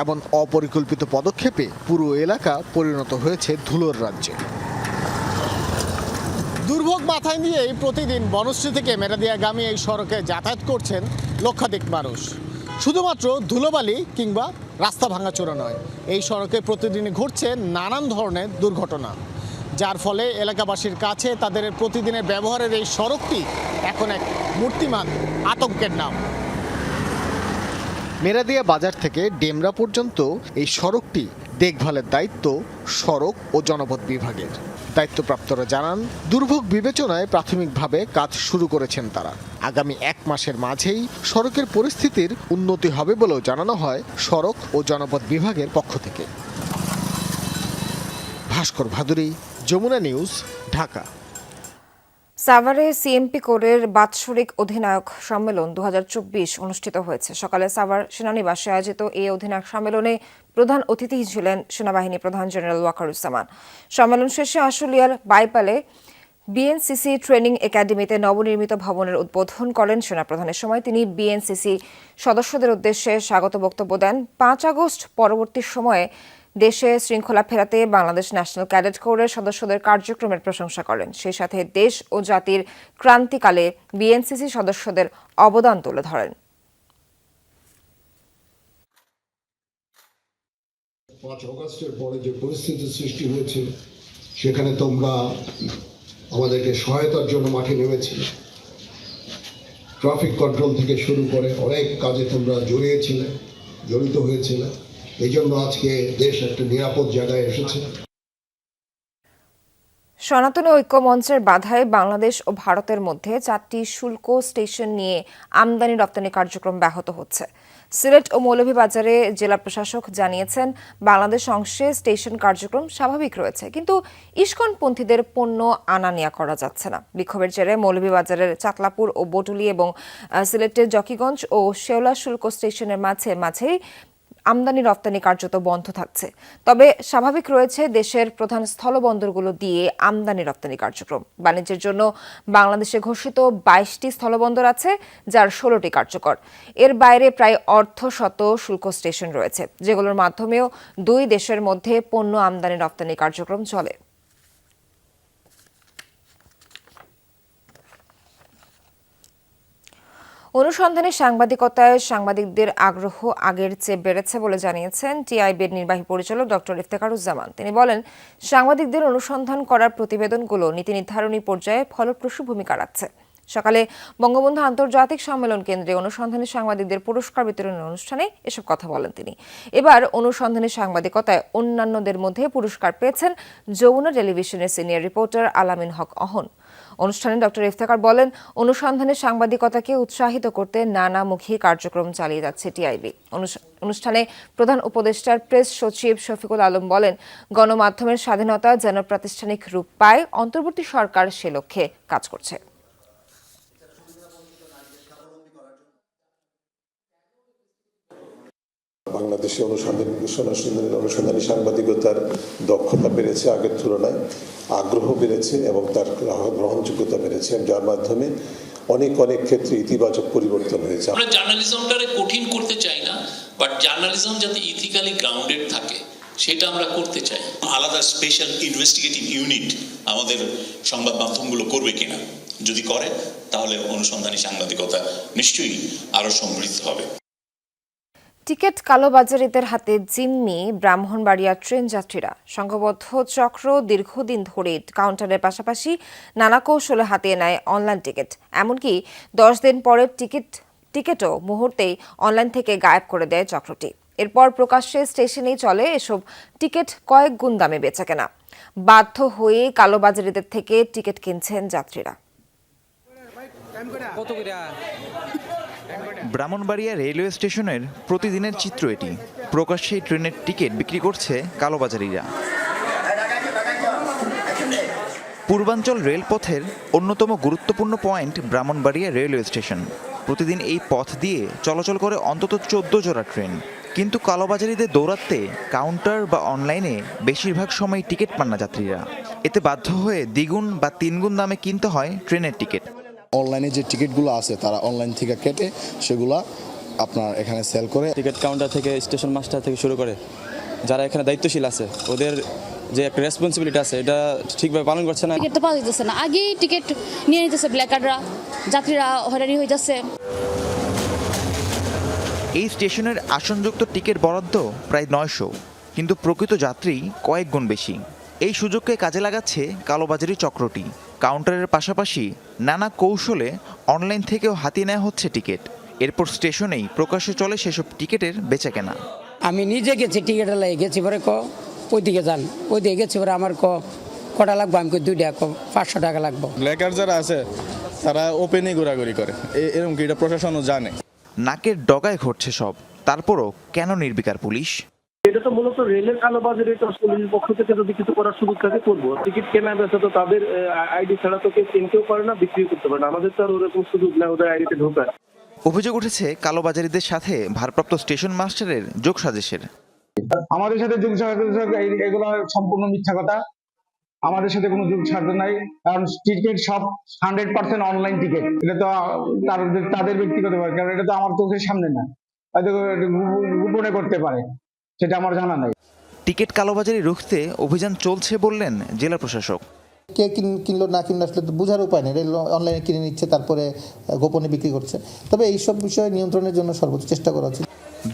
এমন অপরিকল্পিত পদক্ষেপে পুরো এলাকা পরিণত হয়েছে ধুলোর রাজ্যে। দুর্ভোগ মাথায় নিয়েই প্রতিদিন বনশ্রী থেকে মেরাদিয়াগামী এই সড়কে যাতায়াত করছেন লক্ষাধিক মানুষ। শুধুমাত্র ধুলোবালি কিংবা রাস্তা ভাঙাচোরা নয়, এই সড়কে প্রতিদিনই ঘটছে নানান ধরনের দুর্ঘটনা, যার ফলে এলাকাবাসীর কাছে তাদের প্রতিদিনের ব্যবহারের এই সড়কটি এখন এক মূর্তিমান আতঙ্কের নাম। মেরাদিয়া বাজার থেকে ডেমরা পর্যন্ত এই সড়কটি দেখভালের দায়িত্ব সড়ক ও জনপদ বিভাগের। দায়িত্বপ্রাপ্তরা জানান, দুর্ভোগ বিবেচনায় প্রাথমিকভাবে কাজ শুরু করেছেন তারা। আগামী 1 মাসের মাঝেই সড়কের পরিস্থিতির উন্নতি হবে বলেও জানানো হয় সড়ক ও জনপদ বিভাগের পক্ষ থেকে। ভাস্কর ভাদুরী, যমুনা নিউজ, ঢাকা। সাভারে সিএমপি কোরের বাৎসরিক অধিনায়ক সম্মেলন 2024 অনুষ্ঠিত হয়েছে। সকালে সাভার সেনানিবাসে আয়োজিত এই অধিনায়ক সম্মেলনে প্রধান অতিথি ছিলেন সেনাবাহিনী প্রধান জেনারেল ওয়াকারুজ্জামান। সম্মেলন শেষে আশুলিয়ার বাইপালে বিএনসিসি ট্রেনিং একাডেমিতে নবনির্মিত ভবনের উদ্বোধন করেন সেনাপ্রধানের সময় তিনি বিএনসিসি সদস্যদের উদ্দেশ্যে স্বাগত বক্তব্য দেন। 5 আগস্ট পরবর্তী সময়ে দেশে শৃঙ্খলা ফেরাতে বাংলাদেশ ন্যাশনাল ক্যাডেট কোরের সদস্যদের কার্যক্রমের প্রশংসা করেন। সেই সাথে দেশ ও জাতির ক্রান্তিকালে বিএনসিসি সদস্যদের অবদান তুলে ধরেন। 5 আগস্টের পরে যে পরিস্থিতি সৃষ্টি হয়েছে, সেখানে তোমরা আমাদেরকে সহায়তার জন্য মাঠে নেমেছিলে। ট্রাফিক কন্ট্রোল থেকে শুরু করে অনেক কাজে তোমরা জড়িত হয়েছিলে। এই জন্য আজকে দেশ একটা নিরাপদ জায়গায় এসেছে। সনাতনী ঐক্য মঞ্চের বাধায় বাংলাদেশ ও ভারতের মধ্যে 4টি শুল্ক স্টেশন নিয়ে আমদানি রপ্তানি কার্যক্রম ব্যাহত হচ্ছে। সিলেট ও মৌলভীবাজারে জেলা প্রশাসক জানিয়েছেন, বাংলাদেশ অংশে স্টেশন কার্যক্রম স্বাভাবিক রয়েছে, কিন্তু ইস্কনপন্থীদের পণ্য আনা নেওয়া করা যাচ্ছে না। বিক্ষোভের জেরে মৌলভীবাজারের চাতলাপুর ও বটুলি এবং সিলেটের জকিগঞ্জ ও শেওলা শুল্ক স্টেশনের মাঝেই আমদানি রপ্তানি কার্যত বন্ধ থাকছে। তবে স্বাভাবিক রয়েছে দেশের প্রধান স্থলবন্দরগুলো দিয়ে আমদানি রপ্তানি কার্যক্রম। বাণিজ্যের জন্য বাংলাদেশে ঘোষিত 22টি স্থলবন্দর আছে, যার 16টি কার্যকর। এর বাইরে প্রায় অর্ধশত শুল্ক স্টেশন রয়েছে, যেগুলোর মাধ্যমেও 2 দেশের মধ্যে পণ্য আমদানি রপ্তানি কার্যক্রম চলে। অনুসন্ধানী সাংবাদিকতায় সাংবাদিকদের আগ্রহ আগের চেয়ে বেড়েছে বলে জানিয়েছেন টিআইবির নির্বাহী পরিচালক ডক্টর ইফতেখারুজ্জামান। তিনি বলেন, সাংবাদিকদের অনুসন্ধান করার প্রতিবেদনগুলো নীতি নির্ধারণী পর্যায়ে ফলপ্রসূ ভূমিকা রাখছে। সকালে বঙ্গবন্ধু আন্তর্জাতিক সম্মেলন কেন্দ্রে অনুসন্ধানী সাংবাদিকদের পুরস্কার বিতরণের অনুষ্ঠানে এসব কথা বলেন তিনি। এবার অনুসন্ধানী সাংবাদিকতায় অন্যান্যদের মধ্যে পুরস্কার পেয়েছেন যমুনা টেলিভিশনের সিনিয়র রিপোর্টার আলামিন হক অহন। অনুষ্ঠানে ডক্টর ইফতেখার বলেন, অনুসন্ধানী সাংবাদিকতাকে উৎসাহিত করতে নানামুখী কার্যক্রম চালিয়ে যাচ্ছে টিআইবি। অনুষ্ঠানে প্রধান উপদেষ্টার প্রেস সচিব শফিকুল আলম বলেন, গণমাধ্যমের স্বাধীনতা যেন প্রাতিষ্ঠানিক রূপ পায়, অন্তর্বর্তী সরকার সে লক্ষ্যে কাজ করছে। বাংলাদেশে অনুসন্ধানী সাংবাদিকতার দক্ষতা বেড়েছে আগের তুলনায়, আগ্রহ বেড়েছে এবং তার গ্রহণযোগ্যতা বেড়েছে, যার মাধ্যমে অনেক ক্ষেত্রে ইতিবাচক পরিবর্তন হয়েছে। আমরা জার্নালিজমটারে কঠিন করতে চাই না, বাট জার্নালিজম যাতে ইথিক্যালি গ্রাউন্ডেড থাকে সেটা আমরা করতে চাই। আলাদা স্পেশাল ইনভেস্টিগেটিভ ইউনিট আমাদের সংবাদ মাধ্যমগুলো করবে কিনা, যদি করে তাহলে অনুসন্ধানী সাংবাদিকতা নিশ্চয়ই আরো সমৃদ্ধ হবে। টিকিট কালোবাজারিদের হাতে জিম্মি ব্রাহ্মণবাড়িয়া ট্রেন যাত্রীরা। সংঘবদ্ধ চক্র দীর্ঘদিন ধরে কাউন্টারের পাশাপাশি নানা কৌশলে হাতিয়ে নেয় অনলাইন টিকিট। এমনকি 10 দিন পরের টিকিটও মুহূর্তেই অনলাইন থেকে গায়েব করে দেয় চক্রটি। এরপর প্রকাশ্যে স্টেশনেই চলে এসব টিকিট কয়েক গুণ দামে বেচাকেনা। বাধ্য হয়ে কালোবাজারিদের থেকে টিকিট কিনছেন যাত্রীরা। ব্রাহ্মণবাড়িয়া রেলওয়ে স্টেশনের প্রতিদিনের চিত্র এটি। প্রকাশ্যে ট্রেনের টিকিট বিক্রি করছে কালোবাজারিরা। পূর্বাঞ্চল রেলপথের অন্যতম গুরুত্বপূর্ণ পয়েন্ট ব্রাহ্মণবাড়িয়া রেলওয়ে স্টেশন। প্রতিদিন এই পথ দিয়ে চলাচল করে অন্তত 14 জোড়া ট্রেন। কিন্তু কালোবাজারিদের দৌড়াতে কাউন্টার বা অনলাইনে বেশিরভাগ সময় টিকিট পান না যাত্রীরা। এতে বাধ্য হয়ে দ্বিগুণ বা তিনগুণ দামে কিনতে হয় ট্রেনের টিকিট। অনলাইনে যে টিকিটগুলো আছে তারা অনলাইন থেকে কেটে সেগুলা আপনার এখানে সেল করে। টিকিট কাউন্টার থেকে স্টেশন মাস্টার থেকে শুরু করে যারা এখানে দায়িত্বশীল আছে, ওদের যে একটা রেসপন্সিবিলিটি আছে এটা ঠিকভাবে পালন করছে না। টিকিট তো পাওয়া যাচ্ছে না, আগেই টিকিট নিয়ে নিতেছে ব্ল্যাকাররা, যাত্রীরা হয়রানি হয়ে যাচ্ছে। এই স্টেশনের আসনযুক্ত টিকিট বরাদ্দ প্রায় 900, কিন্তু প্রকৃত যাত্রী কয়েক গুণ বেশি। এই সুযোগকে কাজে লাগাচ্ছে কালোবাজারি চক্রটি। কাউন্টারের পাশাপাশি নানা কৌশলে অনলাইন থেকেও হাতিয়ে নেওয়া হচ্ছে টিকিট। এরপর স্টেশনেই প্রকাশ্যে চলে সেসব টিকিটের বেচাকেনা। আমি নিজে গেছি টিকিটের লাগে গেছি, পরে ওই দিকে যান, ওই দিকে গেছি, পরে আমার কটা লাগবো, আমি 2 টাকা 500 টাকা লাগবো। ব্ল্যাকার যারা আছে তারা ওপেনে ঘোরাঘুরি করে, এরকম কি এটা প্রশাসনও জানে। নাকের ডগায় ঘটছে সব, তারপরও কেন নির্বিকার পুলিশ? এটা তো মূলত রেলের কালোবাজারি, তো পুলিশের পক্ষ থেকে যদি কিছু করার সুযোগ থাকে করবো। টিকিট কেনা বেচা তো তাদের আইডি ছাড়া তো কেউ করে না, বিক্রি করতে পারে না। আমাদের তো আর ওরকম সুযোগ না ওদের আইডিতে ঢোকার। অভিযোগ উঠেছে কালোবাজারিদের সাথে ভারপ্রাপ্ত স্টেশন মাস্টারের যোগসাজশের। আমাদের সাথে এগুলো সম্পূর্ণ মিথ্যা কথা। আমাদের সাথে কোনো যোগসাজ নাই, কারণ টিকিট সব 100% অনলাইন টিকিট। এটা তো তাদের ব্যক্তিগত ব্যাপার, কারণ এটা তো আমার চোখের সামনে না, হয়তো গোপনে করতে পারে, সেটা আমার জানা নাই। টিকিট কালোবাজারি রুখতে অভিযান চলছে বললেন জেলা প্রশাসক। কে কিনলো না কিনলো আসলে তো বোঝার উপায় নেই, অনলাইনে কিনে নিচ্ছে তারপরে গোপনে বিক্রি করছে। তবে এইসব বিষয়ে নিয়ন্ত্রণের জন্য সর্বোচ্চ চেষ্টা করা উচিত।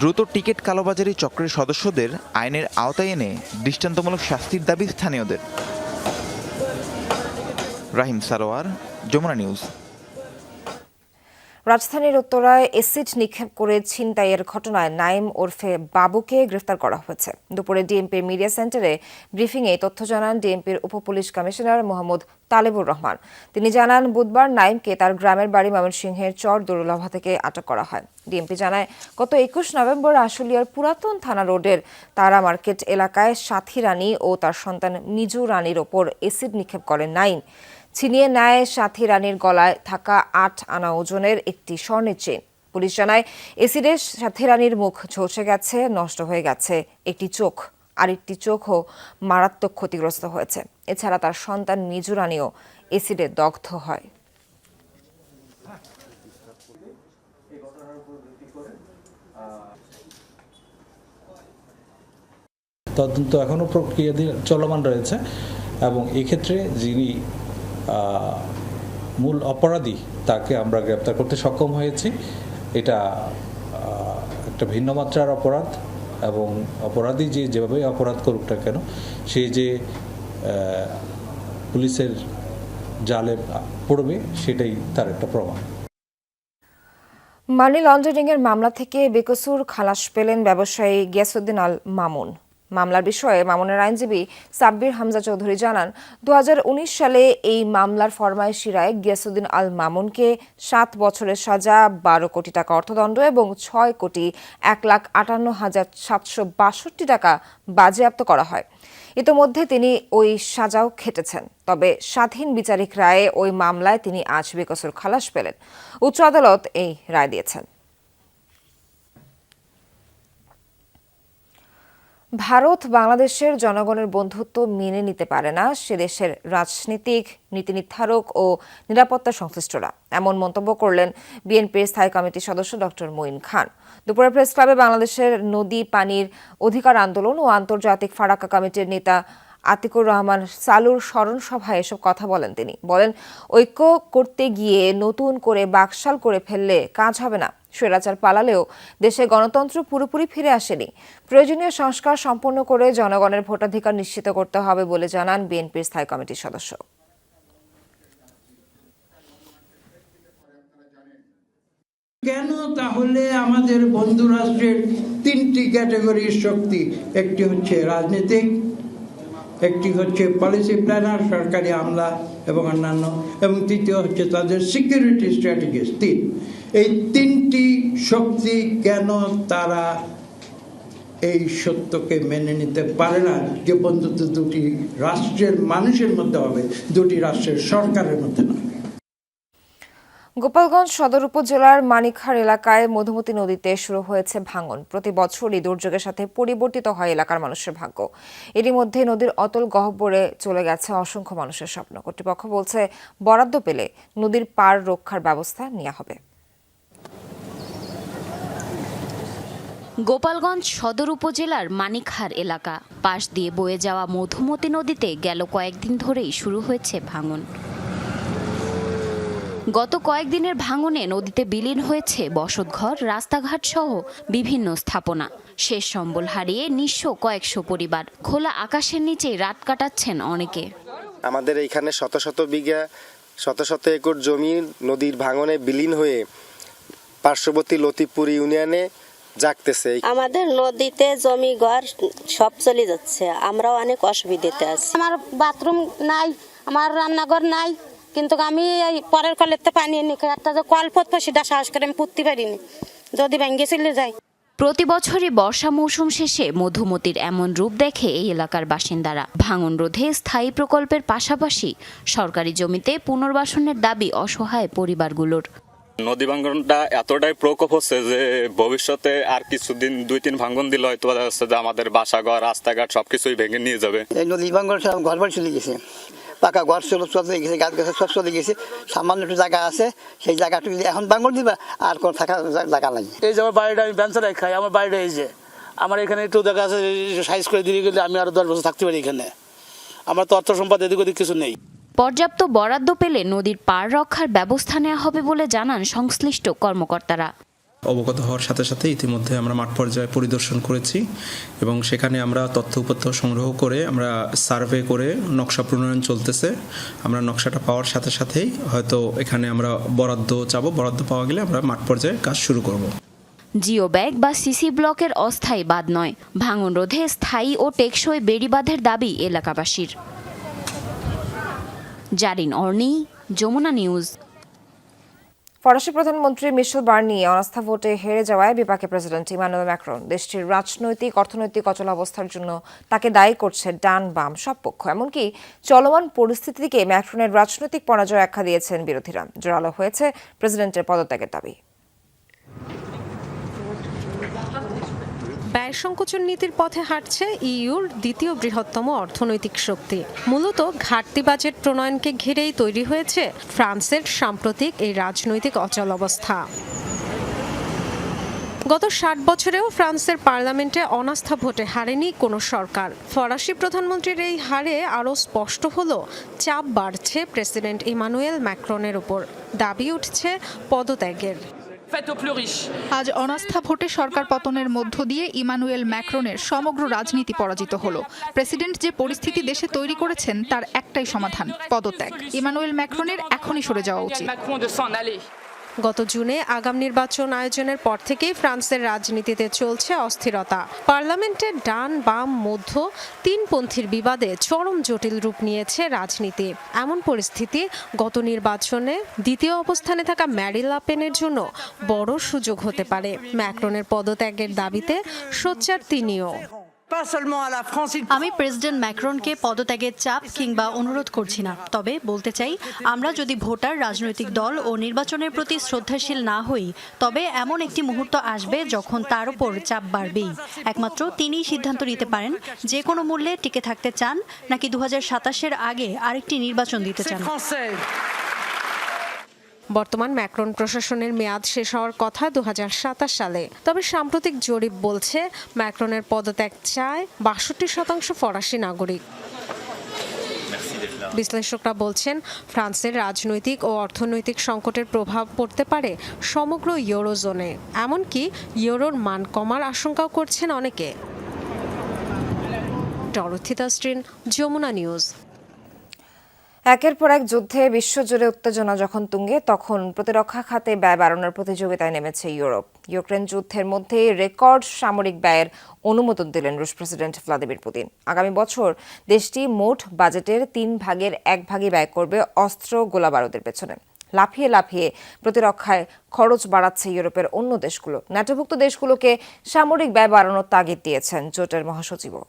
দ্রুত টিকিট কালোবাজারি চক্রের সদস্যদের আইনের আওতায় এনে দৃষ্টান্তমূলক শাস্তির দাবি স্থানীয়দের। রাহিম সারোয়ার, যমুনা নিউজ। রাজধানীর উত্তরায় এসিড নিক্ষেপ করে ছিনতাইয়ের ঘটনায় নাইম ওরফে বাবুকে গ্রেফতার করা হয়েছে। দুপুরে ডিএমপির মিডিয়া সেন্টারে ব্রিফিংয়ে তথ্য জানান ডিএমপির উপপুলিশ কমিশনার মোহাম্মদ তালেবুর রহমান। তিনি জানান, বুধবার নাইমকে তার গ্রামের বাড়ি ময়মনসিংহের চর দরুলাভা থেকে আটক করা হয়। ডিএমপি জানায়, গত 21 নভেম্বর আশুলিয়ার পুরাতন থানা রোডের তারা মার্কেট এলাকায় সাথী রানী ও তার সন্তান মিজু রানীর ওপর এসিড নিক্ষেপ করেন নাইম। ছিনিয়ে নেয় সাথী রানীর গলায় থাকা 8 আনা ওজনের একটি স্বর্ণের চেইন। পুলিশ জানায়, এসিডে সাথী রানীর মুখ ঝলসে গেছে, নষ্ট হয়ে গেছে একটি চোখ, আরেকটি চোখও মারাত্মক ক্ষতিগ্রস্ত হয়েছে। এছাড়া তার সন্তান মিজু রানীও এসিডে দগ্ধ হয়। তদন্ত এখনও প্রক্রিয়া চলমান রয়েছে এবং এক্ষেত্রে যিনি মূল অপরাধী তাকে আমরা গ্রেপ্তার করতে সক্ষম হয়েছি। এটা একটা ভিন্ন মাত্রার অপরাধ এবং অপরাধী যেভাবে অপরাধ করুক না কেন সে যে পুলিশের জালে পড়বে সেটাই তার একটা প্রমাণ। মানি লন্ডারিংয়ের মামলা থেকে বেকসুর খালাস পেলেন ব্যবসায়ী গিয়াসউদ্দিন আল মামুন। মামলার বিষয়ে মামুনের আইনজীবী সাব্বির হামজা চৌধুরী জানান, 2019 সালে এই মামলার ফরমায়েশি রায়ে গিয়াসউদ্দিন আল মামুনকে 7 বছরের সাজা, 12 কোটি টাকা অর্থদণ্ড এবং 6,58,762 টাকা বাজেয়াপ্ত করা হয়। ইতোমধ্যে তিনি ওই সাজাও খেটেছেন। তবে স্বাধীন বিচারিক রায়ে ওই মামলায় তিনি আজ বেকসুর খালাস পেলেন। উচ্চ আদালত এই রায় দিয়েছেন। ভারত বাংলাদেশের জনগণের বন্ধুত্ব মেনে নিতে পারে না সে দেশের রাজনীতিক, নীতি নির্ধারক ও নিরাপত্তা সংশ্লিষ্টরা, এমন মন্তব্য করলেন বিএনপির স্থায়ী কমিটির সদস্য ডক্টর মঈন খান। দুপুরে প্রেস ক্লাবে বাংলাদেশের নদী পানির অধিকার আন্দোলন ও আন্তর্জাতিক ফারাক্কা কমিটির নেতা আতিকুর রহমান সালুর স্মরণ সভায় এসব কথা বলেন। তিনি বলেন, ঐক্য করতে গিয়ে নতুন করে বাকশাল করে ফেললে কাজ হবে না। স্বৈরাচার পালালেও দেশে গণতন্ত্র পুরোপুরি ফিরে আসেনি। প্রয়োজনীয় সংস্কার সম্পন্ন করে জনগণের ভোটাধিকার নিশ্চিত করতে হবে বলে জানান বিএনপির স্থায়ী কমিটির সদস্য। কেন তাহলে আমাদের বন্ধু রাষ্ট্রের 3টি ক্যাটাগরির শক্তি, একটি হচ্ছে রাজনীতিক, একটি হচ্ছে পলিসি প্ল্যানার, সরকারি আমলা এবং অন্যান্য, এবং তৃতীয় হচ্ছে তাদের সিকিউরিটি স্ট্র্যাটেজিস্ট। এই 3টি শক্তি কেন তারা এই সত্যকে মেনে নিতে পারে না যে বন্ধুত্ব দুটি রাষ্ট্রের মানুষের মধ্যে হবে, দুটি রাষ্ট্রের সরকারের মধ্যে না। গোপালগঞ্জ সদর উপজেলার মানিকহার এলাকায় মধুমতি নদীতে শুরু হয়েছে ভাঙন। প্রতি বছরই দুর্যোগের সাথে পরিবর্তিত হয় এলাকার মানুষের ভাগ্য। এরই মধ্যে নদীর অতল গহ্বরে চলে গেছে অসংখ্য মানুষের স্বপ্ন। কর্তৃপক্ষ বলছে, বরাদ্দ পেলে নদীর পার রক্ষার ব্যবস্থা নেওয়া হবে। গোপালগঞ্জ সদর উপজেলার মানিকহার এলাকা পাশ দিয়ে বয়ে যাওয়া মধুমতি নদীতে গেল কয়েকদিন ধরেই শুরু হয়েছে ভাঙন। গত কয়েকদিনের ভাঙনে নদীতে বিলীন হয়েছে বসতঘর, রাস্তাঘাট সহ বিভিন্ন স্থাপনা। শেষ সম্বল হারিয়ে নিঃস্ব কয়েকশো পরিবার। খোলা আকাশের নিচে রাত কাটাচ্ছেন অনেকে। আমাদের এইখানে শত শত বিঘা, শত শত একর জমি নদীর ভাঙনে বিলীন হয়ে পার্শ্ববর্তী লতিপুর ইউনিয়নে জাগতেছে। আমাদের নদীতে জমি ঘর সব চলে যাচ্ছে, আমরাও অনেক অসুবিধাতে আছি। আমার বাথরুম নাই, আমার রান্নাঘর নাই, কিন্তু আমি এই পরের কলেতে পানি এনে একটা যে কল পড়তো সেটা সাহস করে আমি পুঁততে পারিনি, যদি ভেঙে চলে যায়। প্রতি বছরই বর্ষা মৌসুম শেষে মধুমতির এমন রূপ দেখে এই এলাকার বাসিন্দারা। ভাঙন রোধে স্থায়ী প্রকল্পের পাশাপাশি সরকারি জমিতে পুনর্বাসনের দাবি অসহায় পরিবারগুলোর। নদী ভাঙ্গনটা এতটাই প্রকোপ হচ্ছে যে ভবিষ্যতে আর কিছুদিন 2-3 ভাঙ্গন দিলে হয়তো যে আমাদের বাসাঘর, রাস্তাঘাট সবকিছুই ভেঙে নিয়ে যাবে। এই নদী ভাঙ্গন সব ঘর বাড়ি চলে গেছে, পাকা ঘর চলে গেছে, গাছ গাছ সব চলে গেছে। সামান্য একটু জায়গা আছে, সেই জায়গাটুকু এখন ভাঙ্গন দিবা আর কোনো থাকা জায়গা নাই। এই যে আমার বাড়িটা আমি বেঞ্চারাই খাই, আমার বাড়িটা এই যে আমার এখানে একটু জায়গা আছে, সাইজ করে দিয়ে গেলে আমি আরো 10 বছর থাকতে পারি এখানে। আমার তো অর্থ সম্পদ এদিক ওদিক কিছু নেই। পর্যাপ্ত বরাদ্দ পেলে নদীর পার রক্ষার ব্যবস্থা নেওয়া হবে বলে জানান সংশ্লিষ্ট কর্মকর্তারা। অবগত হওয়ার সাথে সাথে ইতিমধ্যে আমরা মাঠ পর্যায়ে পরিদর্শন করেছি এবং সেখানে আমরা তথ্য উপাত্ত সংগ্রহ করে আমরা সার্ভে করে নকশা প্রণয়ন চলতেছে। আমরা নকশাটা পাওয়ার সাথে সাথেই হয়তো এখানে আমরা বরাদ্দ চাবো, বরাদ্দ পাওয়া গেলে আমরা মাঠ পর্যায়ে কাজ শুরু করব। জিও ব্যাগ বা সিসি ব্লকের অস্থায়ী বাঁধ নয়, ভাঙন রোধে স্থায়ী ও টেকসই বেড়িবাঁধের দাবি এলাকাবাসীর। জারিন অর্নি, যমুনা নিউজ। ফরাসি প্রধানমন্ত্রী মিশেল বার্নিয়ে অনাস্থা ভোটে হেরে যাওয়ায় বিপাকে প্রেসিডেন্ট ইমানুয়েল ম্যাক্রন। দেশটির রাজনৈতিক অর্থনৈতিক অচলাবস্থার জন্য তাকে দায়ী করছে ডান বাম সব পক্ষ। এমনকি চলমান পরিস্থিতিকে ম্যাক্রনের রাজনৈতিক পরাজয় আখ্যা দিয়েছেন বিরোধীরা। জোরালো হয়েছে প্রেসিডেন্টের পদত্যাগের দাবি। ব্যয় সংকোচন নীতির পথে হাঁটছে ইইউর দ্বিতীয় বৃহত্তম অর্থনৈতিক শক্তি। মূলত ঘাটতি বাজেট প্রণয়নকে ঘিরেই তৈরি হয়েছে ফ্রান্সের সাম্প্রতিক এই রাজনৈতিক অচলাবস্থা। গত 60 বছরেও ফ্রান্সের পার্লামেন্টে অনাস্থা ভোটে হারেনি কোনো সরকার। ফরাসি প্রধানমন্ত্রীর এই হারে আরও স্পষ্ট হলো চাপ বাড়ছে প্রেসিডেন্ট ইমানুয়েল ম্যাক্রনের উপর। দাবি উঠছে পদত্যাগের। আজ অনাস্থা ভোটে সরকার পতনের মধ্য দিয়ে ইমানুয়েল ম্যাক্রনের সমগ্র রাজনীতি পরাজিত হলো। প্রেসিডেন্ট যে পরিস্থিতি দেশে তৈরি করেছেন তার একটাই সমাধান, পদত্যাগ। ইমানুয়েল ম্যাক্রনের এখনই সরে যাওয়া উচিত। গত জুনে আগাম নির্বাচন আয়োজনের পর থেকেই ফ্রান্সের রাজনীতিতে চলছে অস্থিরতা। পার্লামেন্টে ডান বাম মধ্য তিনপন্থীর বিবাদে চরম জটিল রূপ নিয়েছে রাজনীতি। এমন পরিস্থিতি গত নির্বাচনে দ্বিতীয় অবস্থানে থাকা ম্যারি লে পেনের জন্য বড় সুযোগ হতে পারে। ম্যাক্রনের পদত্যাগের দাবিতে সোচ্চার তিনিও। আমি প্রেসিডেন্ট ম্যাক্রনকে পদত্যাগের চাপ কিংবা অনুরোধ করছি না, তবে বলতে চাই আমরা যদি ভোটার, রাজনৈতিক দল ও নির্বাচনের প্রতি শ্রদ্ধাশীল না হই তবে এমন একটি মুহূর্ত আসবে যখন তার উপর চাপ বাড়বেই। একমাত্র তিনিই সিদ্ধান্ত নিতে পারেন যে কোনো মূল্যে টিকে থাকতে চান নাকি 2027-এর আগে আরেকটি নির্বাচন দিতে চান। বর্তমান ম্যাক্রন প্রশাসনের মেয়াদ শেষ হওয়ার কথা 2027 সালে। তবে সাম্প্রতিক জরিপ বলছে ম্যাক্রনের পদত্যাগ চায় 62% ফরাসি নাগরিক। বিশ্লেষকরা বলছেন ফ্রান্সের রাজনৈতিক ও অর্থনৈতিক সংকটের প্রভাব পড়তে পারে সমগ্র ইউরোজোনে। এমনকি ইউরোর মান কমার আশঙ্কাও করছেন অনেকে। Dorothy Tasrin, Jamuna News. একের পর এক যুদ্ধে বিশ্বজুড়ে উত্তেজনা যখন তুঙ্গে, তখন প্রতিরক্ষা খাতে ব্যয় বাড়ানোর প্রতিযোগিতায় নেমেছে ইউরোপ। ইউক্রেন যুদ্ধের মধ্যে রেকর্ড সামরিক ব্যয়ের অনুমোদন দিলেন রুশ প্রেসিডেন্ট ভ্লাদিমির পুতিন। আগামী বছর দেশটি মোট বাজেটের 1/3 ব্যয় করবে অস্ত্র গোলাবারুদের পেছনে। লাফিয়ে লাফিয়ে প্রতিরক্ষায় খরচ বাড়াচ্ছে ইউরোপের অন্য দেশগুলো। ন্যাটোভুক্ত দেশগুলোকে সামরিক ব্যয় বাড়ানোর তাগিদ দিয়েছেন জোটের মহাসচিবও।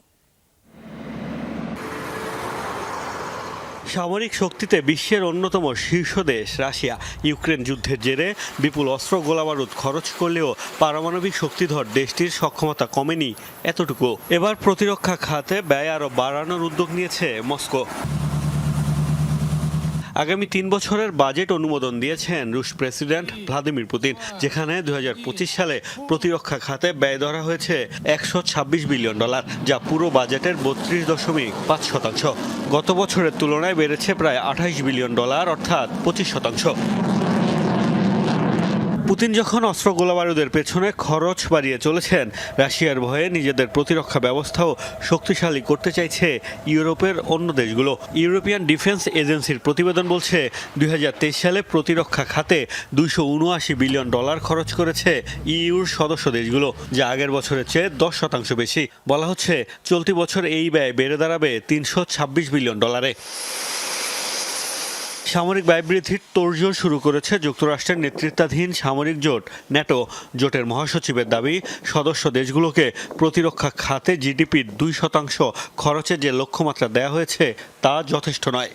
সামরিক শক্তিতে বিশ্বের অন্যতম শীর্ষ দেশ রাশিয়া ইউক্রেন যুদ্ধের জেরে বিপুল অস্ত্র গোলাবারুদ খরচ করলেও পারমাণবিক শক্তিধর দেশটির সক্ষমতা কমেনি এতটুকু। এবার প্রতিরক্ষা খাতে ব্যয় আরও বাড়ানোর উদ্যোগ নিয়েছে মস্কো। আগামী 3 বছরের বাজেট অনুমোদন দিয়েছেন রুশ প্রেসিডেন্ট ভ্লাদিমির পুতিন, যেখানে 2025 সালে প্রতিরক্ষা খাতে ব্যয় ধরা হয়েছে $126 বিলিয়ন, যা পুরো বাজেটের 32.5%। গত বছরের তুলনায় বেড়েছে প্রায় $28 বিলিয়ন, অর্থাৎ 25%। পুতিন যখন অস্ত্র গোলাবারুদের পেছনে খরচ বাড়িয়ে চলেছেন, রাশিয়ার ভয়ে নিজেদের প্রতিরক্ষা ব্যবস্থাও শক্তিশালী করতে চাইছে ইউরোপের অন্য দেশগুলো। ইউরোপিয়ান ডিফেন্স এজেন্সির প্রতিবেদন বলছে 2023 সালে প্রতিরক্ষা খাতে $279 বিলিয়ন খরচ করেছে ইউর সদস্য দেশগুলো, যা আগের বছরের চেয়ে 10% বেশি। বলা হচ্ছে চলতি বছর এই ব্যয় বেড়ে দাঁড়াবে $326 বিলিয়ন। সামরিক ব্যয় বৃদ্ধির তোড়জোড় শুরু করেছে যুক্তরাষ্ট্রের নেতৃত্বাধীন সামরিক জোট ন্যাটো। জোটের মহাসচিবের দাবি, সদস্য দেশগুলোকে প্রতিরক্ষা খাতে জিডিপির 2% খরচের যে লক্ষ্যমাত্রা দেয়া হয়েছে তা যথেষ্ট নয়।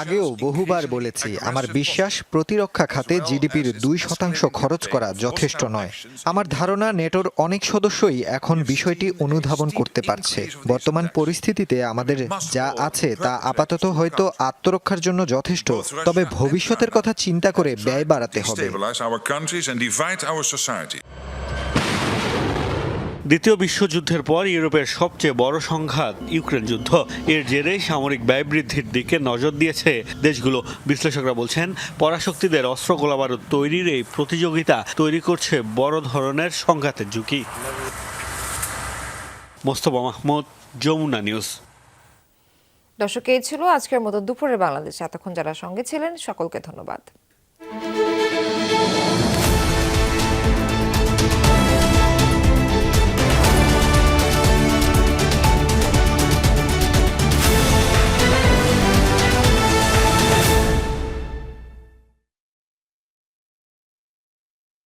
আগেও বহুবার বলেছি, আমার বিশ্বাস প্রতিরক্ষা খাতে জিডিপির 2% খরচ করা যথেষ্ট নয়। আমার ধারণা নেটোর অনেক সদস্যই এখন বিষয়টি অনুধাবন করতে পারছে। বর্তমান পরিস্থিতিতে আমাদের যা আছে তা আপাতত হয়তো আত্মরক্ষার জন্য যথেষ্ট, তবে ভবিষ্যতের কথা চিন্তা করে ব্যয় বাড়াতে হবে। দ্বিতীয় বিশ্বযুদ্ধের পর ইউরোপের সবচেয়ে বড় সংঘাত ইউক্রেন যুদ্ধ। এর জেরে সামরিক ব্যয় বৃদ্ধির দিকে নজর দিয়েছে দেশগুলো। বিশ্লেষকরা বলছেন পরাশক্তিদের অস্ত্র গোলাবারুদ তৈরির এই প্রতিযোগিতা তৈরি করছে বড় ধরনের সংঘাতের ঝুঁকি। মোস্তফা মাহমুদ, যমুনা নিউজ। দর্শক, এই ছিল আজকের মতো দুপুরের বাংলাদেশ। এতক্ষণ যারা সঙ্গে ছিলেন সকলকে ধন্যবাদ।